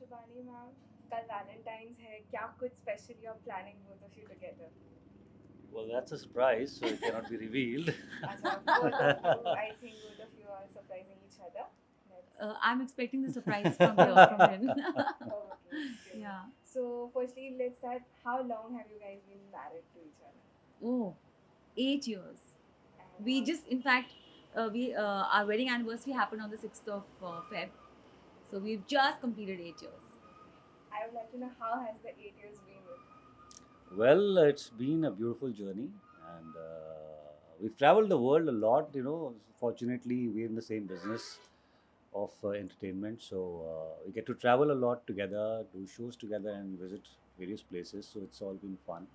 Shivani ma'am, कल Valentine's है, क्या कुछ special you are planning both of you together? Well, that's a surprise, so it cannot be revealed. अच्छा, both of you, I think both of you are surprising each other. Let's. I'm expecting the surprise from him. Okay, great. Yeah. So, firstly, let's start. How long have you guys been married to each other? Oh, 8 years. And We just, in fact, we our wedding anniversary happened on the 6th of Feb. So we've just completed 8 years. I would like to know how has the 8 years been with you? Well, it's been a beautiful journey, and we've traveled the world a lot. Fortunately, we're in the same business of entertainment, so we get to travel a lot together, do shows together, and visit various places. So it's all been fun.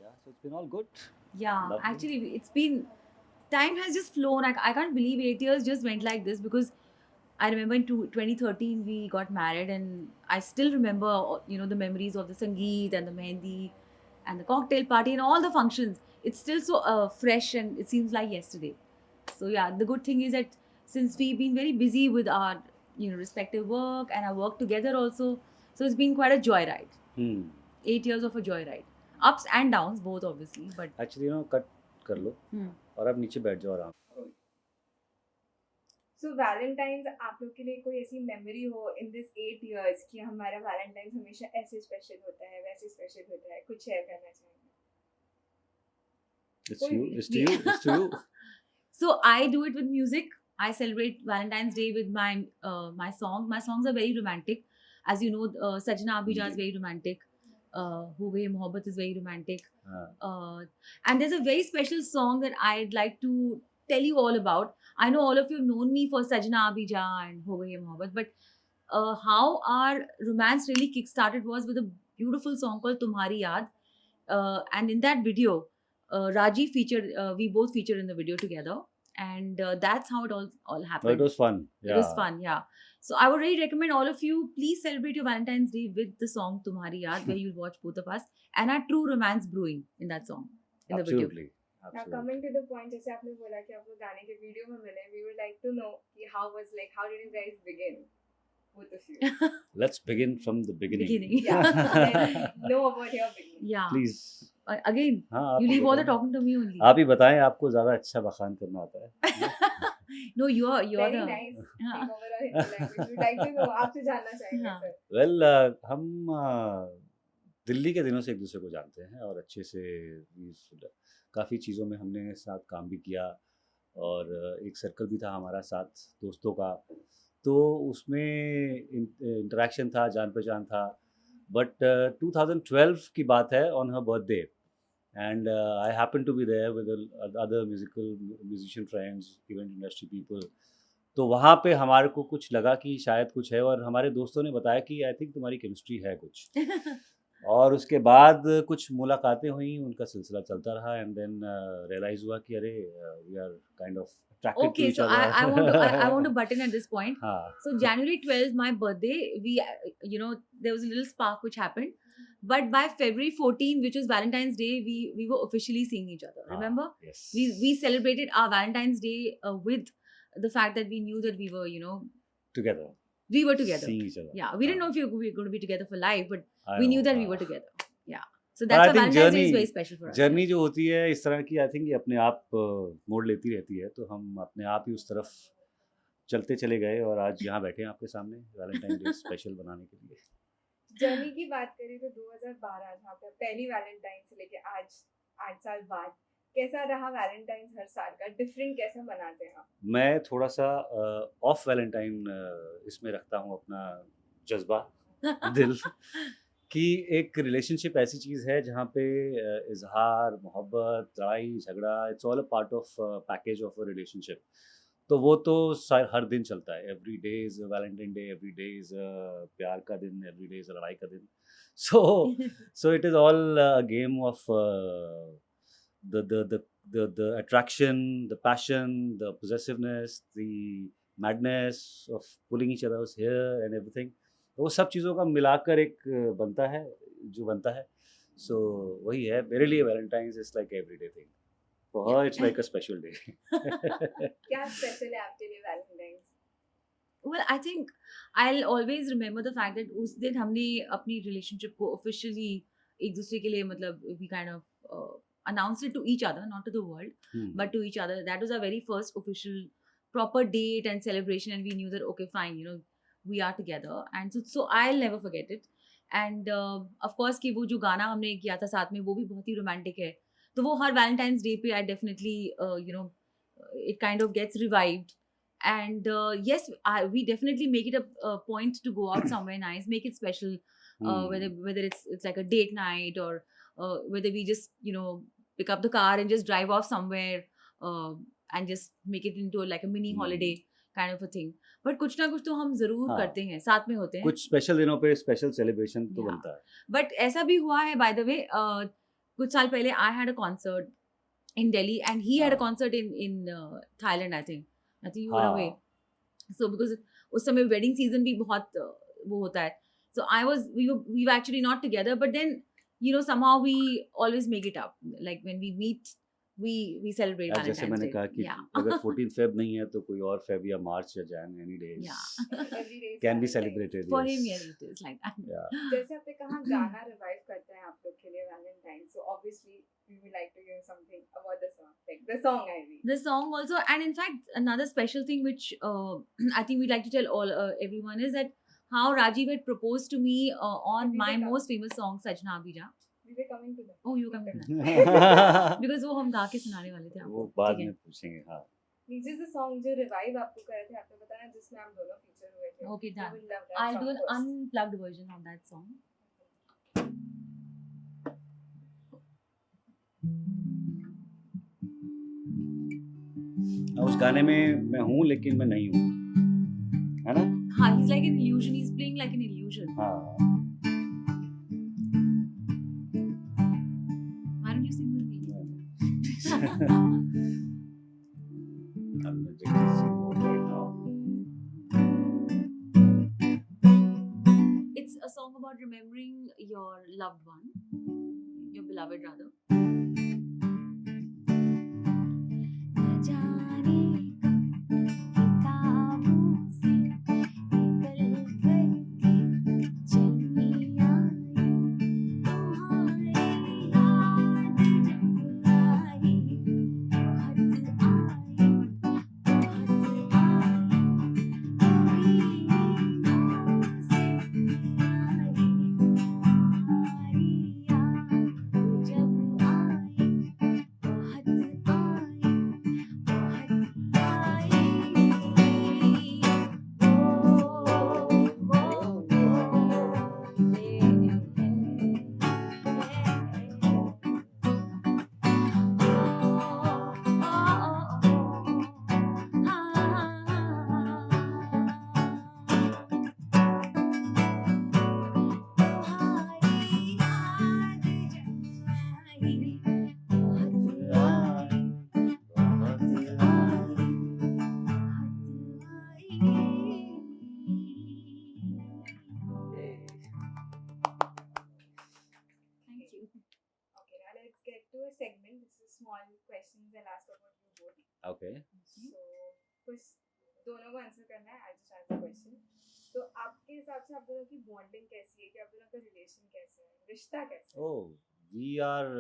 Yeah, so it's been all good. Yeah, Lovely. actually, it's been time has just flown. I can't believe 8 years just went like this because I remember in 2013 we got married, and I still remember the memories of the sangeet and the mehndi and the cocktail party and all the functions. It's still so fresh, and it seems like yesterday. So yeah, the good thing is that since we've been very busy with our respective work and our work together also, so it's been quite a joyride. Hmm. 8 years of a joyride, ups and downs both obviously, but Actually, cut कर लो और आप नीचे बैठ जाओ आराम. So Valentine's आप लोग के लिए कोई ऐसी मेमोरी हो in this 8 years कि हमारा Valentine's हमेशा ऐसे स्पेशल होता है, वैसे स्पेशल होता है, कुछ शेयर करना चाहेंगे? It's to you. It's to you. It's to you. So I do it with music. I celebrate Valentine's Day with my songs. My songs are very romantic. As you know, Sajna Abhija is very romantic. Ho Gaye Mohabbat is very romantic. And there's a very special song that I'd like to tell you all about. I know all of you have known me for Sajna Abhija and Ho Gaye Mohabbat, but how our romance really kick-started was with a beautiful song called Tumhari Yaad. And in that video, Raji featured, we both featured in the video together. And that's how it all happened. Oh, it was fun. Yeah. It was fun, yeah. So I would really recommend all of you, please celebrate your Valentine's Day with the song Tumhari Yaad, where you'll watch both of us and our true romance brewing in that song, in the video. Absolutely. Now coming to the point, जैसे आपने बोला कि आप लोग गाने के video में मिले, we would like to know कि how did you guys begin? Both of you. Let's begin from the beginning. Yeah, let's know about your beginning. Yeah. Please. Again, हाँ, you आप leave all the बताएं. talking to me only. आप ही बताएं, आपको ज़्यादा अच्छा बखान करना आता है. No, you're Very the nice. Take over our Hindi language. We'd like to know. आपसे जानना चाहेंगे हाँ. sir. Well, हम दिल्ली के दिनों से एक दूसरे को जानते हैं और अच्छे से काफ़ी चीज़ों में हमने साथ काम भी किया और एक सर्कल भी था हमारा साथ दोस्तों का, तो उसमें इंटरेक्शन था, जान पहचान था. बट 2012 की बात है, on her birthday, and I happened to be there with other musician friends, event industry people. तो वहाँ पे हमारे को कुछ लगा कि शायद कुछ है, और हमारे दोस्तों ने बताया कि आई थिंक तुम्हारी केमिस्ट्री है कुछ. और उसके बाद कुछ मुलाकातें हुई, उनका सिलसिला चलता रहा, एंड देन रियलाइज हुआ कि अरे we are kind of attracted to Okay, each so other. I want to butt in at this point. हाँ. So January 12th, my birthday, we there was a little spark which happened, but by February 14th, which was Valentine's Day, we were officially seeing each other. Remember? Yes. We celebrated our Valentine's Day with the fact that we knew that we were Together. we were together. Seeing each other. Yeah, we didn't know if we were going to be together for life, but I we know, knew that we हाँ. were together. Yeah. So But that's I why think Valentine's Day is very special for us. Journey जो होती है इस तरह की, I think ये अपने आप मोड़ लेती रहती है, तो हम अपने आप ही उस तरफ चलते चले गए और आज यहाँ बैठे हैं आपके सामने वैलेंटाइन डे स्पेशल बनाने के लिए. जर्नी की बात करें तो 2012 जहाँ पे पहली वैलेंटाइन से लेके आज 8 साल बाद कैसा रहा वैलेंटाइंस हर साल का, डिफरेंट कैसा मनाते हैं आप? मैं थोड़ा सा ऑफ वैलेंटाइन इसमें रखता हूँ अपना जज्बा दिल कि एक रिलेशनशिप ऐसी चीज़ है जहाँ पे इजहार, मोहब्बत, लड़ाई झगड़ा, it's all a part of package of a relationship. तो वो तो हर दिन चलता है. Every day is Valentine day, every day is प्यार का दिन, एवरी डे इज़ लड़ाई का दिन. So it is all game of the attraction, the passion, the possessiveness, the madness of pulling each other's hair and everything. वो सब चीज़ों का मिलाकर एक बनता है जो बनता है. So वही है मेरे लिए. Valentine's is like everyday thing. For her, it's like a special day. क्या स्पेशल है आपके लिए Valentine's? Well, I think I'll always remember the fact that उस दिन हमने अपनी relationship को officially एक दूसरे के लिए मतलब we kind of announced it to each other, not to the world, but to each other. That was our very first official proper date and celebration, and we knew that okay, fine, you know, we are together, and so I'll never forget it. And of course कि वो जो गाना हमने किया था साथ में वो भी बहुत ही romantic है. तो वो हर Valentine's Day पे I definitely you know it kind of gets revived. And yes, we definitely make it a point to go out somewhere nice, make it special, whether it's like a date night or whether we just you know pick up the car and just drive off somewhere and just make it into like a mini holiday kind of a thing. But कुछ ना कुछ तो हम जरूर हाँ, करते हैं, साथ में होते हैं. कुछ स्पेशल दिनों पे स्पेशल सेलिब्रेशन तो Yeah. बनता है. But ऐसा भी हुआ है by the way, कुछ साल पहले I had a concert in Delhi and he had a हाँ. concert in Thailand. I think you were हाँ. away. So because उस समय wedding season भी बहुत वो होता है. So we were actually not together, but then you know somehow we always make it up. Like when we meet, we celebrate आज जैसे Valentine's मैंने Day. कहा कि Yeah. अगर 14 फेब नहीं है तो कोई और फेब या मार्च या Jain any days Yeah. Every day is can be Valentine's. Celebrated. For him, yeah, it is like that. जैसे आपने कहा गाना रिवाइव करते हैं आप लोग के लिए Valentine, so obviously we would like to hear something about the song, like the song I mean. The song also, and in fact another special thing which I think we'd like to tell all everyone is that how Rajiv had proposed to me on We my were most famous song Sajna Abhija. We were coming to that. Oh, you come to that. Because वो हम गा के सुनाने वाले थे वो आपको. बाद ठीक है? में पूछेंगे. हाँ. Which is the song जो रिवाइव आपको कर रहे थे, आपने बताया जिसमें आप दोनों फीचर हुए थे. Okay, We done. will love that I'll song do an first. unplugged version of that song. उस गाने में मैं हूँ लेकिन मैं नहीं हूँ, है ना? हाँ, he's like an illusion. He's playing like an illusion. हाँ. Why don't you sing with me? I'm not taking sing mode right now. It's a song about remembering your loved one, your beloved rather. न जाने कब किताबों से निकल कर के चली आई, तुम्हारी याद जब आई, बहुत आई, बहुत आई, कभी से आई, तुम्हारी याद जब आई, बहुत आई, Thank you. Okay, now let's get to a segment. This is small questions and ask about you both. Okay. So कुछ दोनों को आंसर करना है. I just ask the question. तो आपके हिसाब से आप दोनों की बॉन्डिंग कैसी है, कि आप दोनों का रिलेशन कैसा है, रिश्ता कैसा है? Oh, we are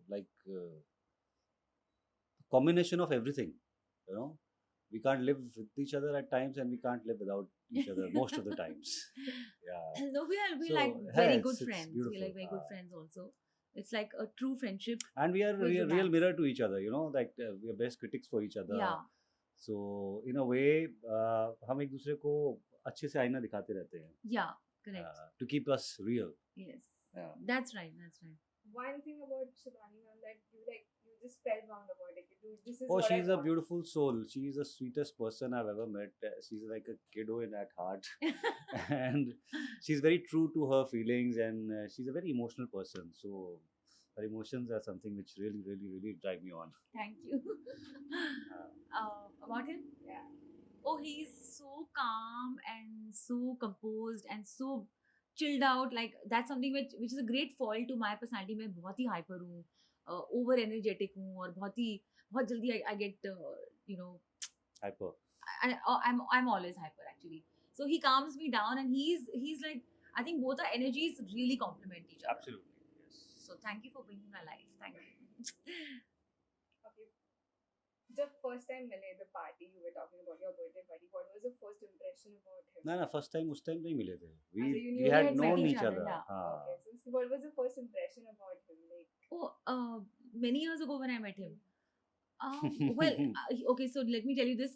like combination of everything, you know. We can't live with each other at times and we can't live without each other most of the times. Yeah. No, we're So, like yeah, very it's- good it's friends. beautiful. We're like very good friends also. It's like a true friendship. And we are With real romance. mirror to each other, you know, like we are best critics for each other. Yeah. So in a way हम एक दूसरे को अच्छे से आईना दिखाते रहते हैं, Yeah, correct. to keep us real. Yes. Yeah. That's right. That's right. One thing about Shivani ma'am that you just spellbound about it. Dude, this is Oh, what I she's a want. beautiful soul. She's the sweetest person I've ever met. She's like a kiddo in at heart. And she's very true to her feelings, and she's a very emotional person. So her emotions are something which really, really, really drive me on. Thank you. About him? Yeah. Oh, he's so calm and so composed and so chilled out. Like that's something which is a great fault to my personality. मैं बहुत ही hyper हूँ, over energetic हूँ और बहुत जल्दी I get you know Hyper. I'm always hyper actually. So he calms me down, and he's like, I think both our energies really complement each other. Absolutely, yes. So thank you for being in my life. Thank you. Okay. जब first time मिले, the party you were talking about, your birthday party, what was the first impression about him? ना first time उस time नहीं मिले थे. you We knew had him known met each other. yeah. हाँ. Okay, so what was the first impression about him? Like, Oh, many years ago when I met him. Well, okay, so let me tell you this.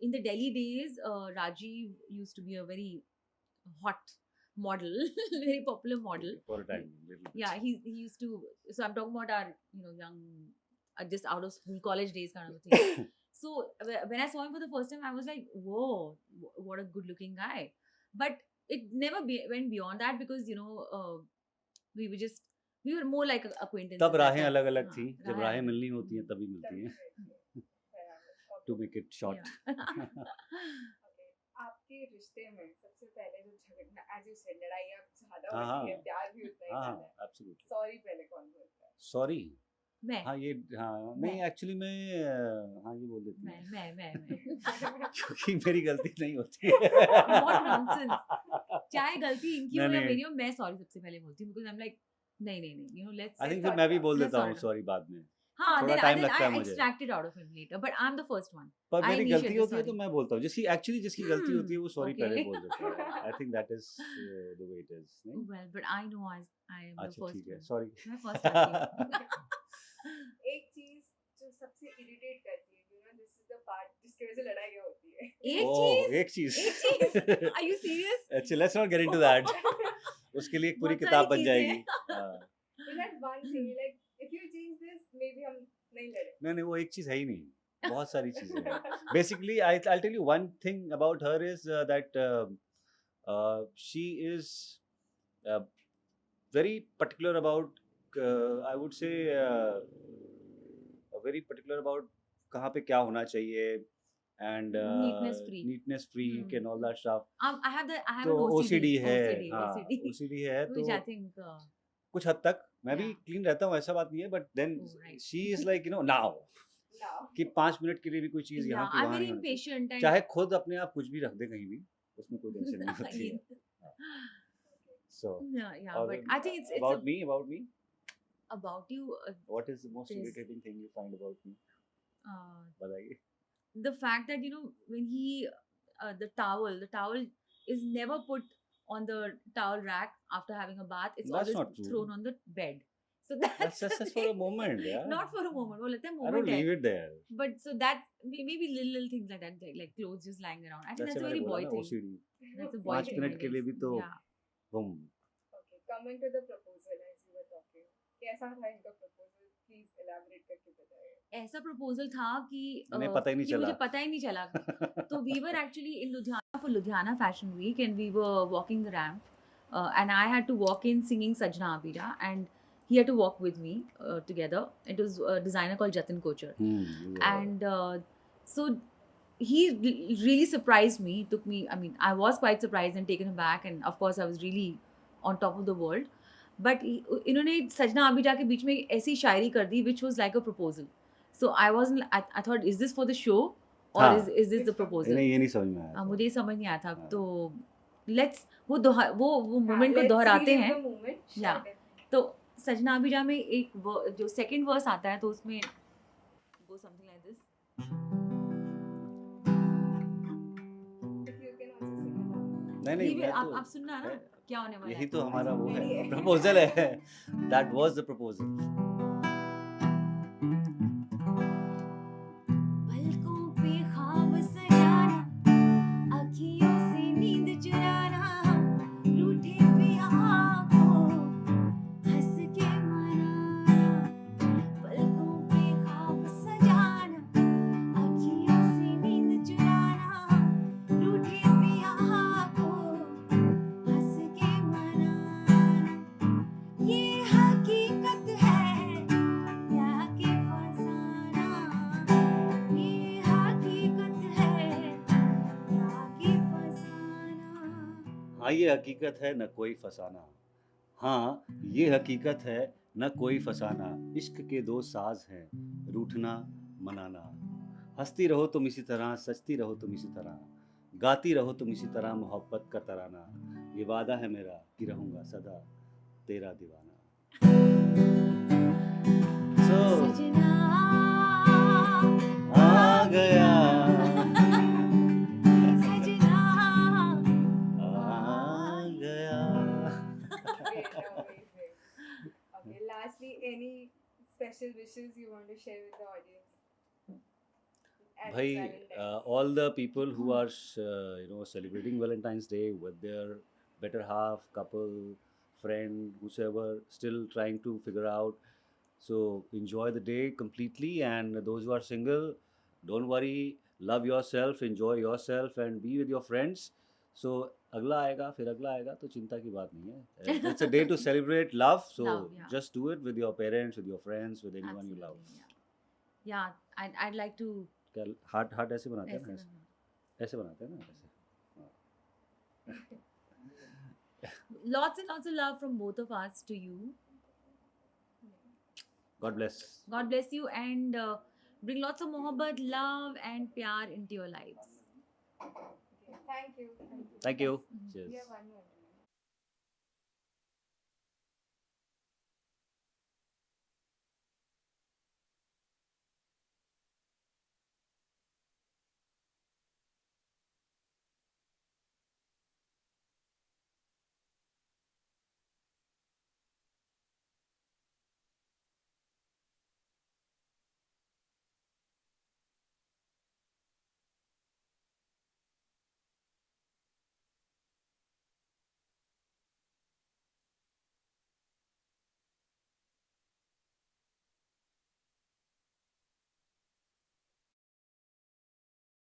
In the Delhi days, Rajiv used to be a very hot model, very popular model. For a time, little bit. Yeah, he used to. So I'm talking about our young, just out of school, college days kind of a thing. So when I saw him for the first time, I was like, whoa, what a good looking guy. But it never went beyond that because we were more like acquaintances. तब राहें that अलग अलग time. थी. हाँ, जब राहें राहें अलग- मिलनी होती हैं तभी मिलती हैं. To make it short. Yeah. okay, आपके रिश्ते में सबसे पहले जो झगड़ा, as you said, लड़ाई अब ज्यादा हाँ, होती है, हाँ. प्यार भी उतना ही हाँ, ज्यादा है. absolutely. Sorry पहले कौन बोलता है? Sorry. मैं हाँ ये हाँ नहीं एक्चुअली मैं हाँ ये बोल देती हूँ मैं क्योंकि मेरी गलती नहीं होती है. What nonsense. चाहे गलती इनकी हो नहीं, या नहीं. मेरी हो, मैं सॉरी सबसे पहले बोलती हूँ because I'm like नहीं let's आई थिंक sorry फिर मैं भी बात. बोल मैं देता हूँ sorry सॉरी बाद में. हाँ थोड़ा then time लगता है I मुझे. extract it out of him later but I'm the first one. पर I मेरी initiate गलती the होती है तो sorry. मैं बोलता हूँ जिसकी गलती होती है वो सॉरी Okay. पहले बोल देता है. I think that is the way it is. Well but I know I am the अच्छा first ठीक है one. सॉरी. मैं first आती हूँ. एक चीज जो सबसे इरिटेट करती है, this is the part जिसकी वजह से लड़ाइयाँ होती है. एक चीज एक चीज. Are you serious? अच्छा let's not get into that. उसके लिए एक पूरी बहुत किताब सारी बन चीजें जाएगी. हैं. हाँ. So that one thing, like if you change this, maybe हम नहीं लड़े. नहीं वो एक चीज है ही नहीं. बहुत सारी चीजें हैं. Basically, I'll tell you one thing about her is that she is very particular about, I would say, very particular about कहाँ पे क्या होना चाहिए and neatness freak and all that stuff. I have an तो OCD. है. OCD. हाँ, OCD है Which I तो think कुछ हद तक मैं भी Yeah. क्लीन रहता हूँ ऐसा बात नहीं है but then Oh, right. she is like now Now. कि 5 मिनट के लिए भी कोई चीज यहाँ की I'm वहाँ very नहीं होनी चाहिए. impatient and चाहे खुद अपने आप कुछ भी रख दे कहीं भी उसमें कोई टेंशन नहीं होती है. So yeah but I think it's about me about you what is the most This- irritating thing you find about me? बताइए. the fact that when he the towel is never put on the towel rack after having a bath. It's That's always not true. thrown on the bed. So that's That's just for a moment, yeah. not for a moment. वो लगता है I moment don't है. leave it there. But so that maybe little things like that, like clothes just lying around. I think that's a मैंने very बोला boy ना, thing. OCD. That's a boy 5 thing. Minute I के लिए guess. भी तो Yeah. boom. Okay, coming to the proposal as you were talking. कैसा था इनका proposal? Please elaborate करके बताइए. ऐसा प्रपोजल था कि उन्हें पता ही नहीं कि चला. मुझे पता ही नहीं चला. So we were actually in Ludhiana for Ludhiana Fashion Week and we were walking the ramp and I had to walk in singing Sajna Abira and he had to walk with me together. It was a designer called Jatin Kochar. And so he really surprised me. Took me, I mean, I was quite surprised and taken aback and of course I was really on top of the world. But इन्होंने सजना अबीजा के बीच में ऐसी शायरी कर दी which was like a proposal. So I wasn't, I thought is this for the show or हाँ. is this the proposal? नहीं ये नहीं समझ में आया. मुझे ये समझ नहीं आया था. हाँ. तो let's वो मोमेंट को Let's दोहराते relive हैं. the moment. Yeah. तो सजना अबीजा में एक जो सेकंड वर्स आता है तो उसमें go something like this. If you can also sing along. नहीं ये मैं आप तो सुनना ना है. क्या होने वाला यही है. तो हमारा वो Ready है है. प्रपोजल है. That was the proposal. पलकों पे ख्वाब सजाना, अखियों से नींद चुराना, रूठे प्यार को हंस के मनाना. पलकों पे ख्वाब सजाना, अखियों से नींद चुराना, रूठे प्यार को हंस के मनाना. ये हकीकत है या कि फसाना. ये हकीकत है या कि फसाना. हाँ ये हकीकत है न कोई फसाना. हाँ ये हकीकत है न कोई फसाना. इश्क के दो साज हैं रूठना मनाना. हंसती रहो तुम इसी तरह, सजती रहो तुम इसी तरह, गाती रहो तुम इसी तरह मोहब्बत का तराना, ये वादा है मेरा कि रहूंगा सदा तेरा दीवाना। So, सजना आ गया, सजना आ गया। Great, amazing. Okay, lastly, any special wishes you want to share with the audience? As भाई, it's Valentine's. all the people who are celebrating Valentine's Day with their better half, couple, friend, whosoever, still trying to figure out. So enjoy the day completely, and those who are single, don't worry, love yourself, enjoy yourself, and be with your friends. So अगला आएगा, फिर अगला आएगा, तो चिंता की बात नहीं है. It's a day to celebrate love. So Love, yeah. just do it with your parents, with your friends, with anyone you love. Absolutely, yeah. Yeah, I'd like to क्या हार्ट ऐसे बनाते हैं ऐसे ना, करना. ऐसे बनाते हैं ना, ऐसे. Lots and lots of love from both of us to you. God bless. God bless you, and bring lots of mohabbat, love, and pyar into your lives. Okay, thank you. Thank you. Thank you. Mhm. Cheers. We have one more.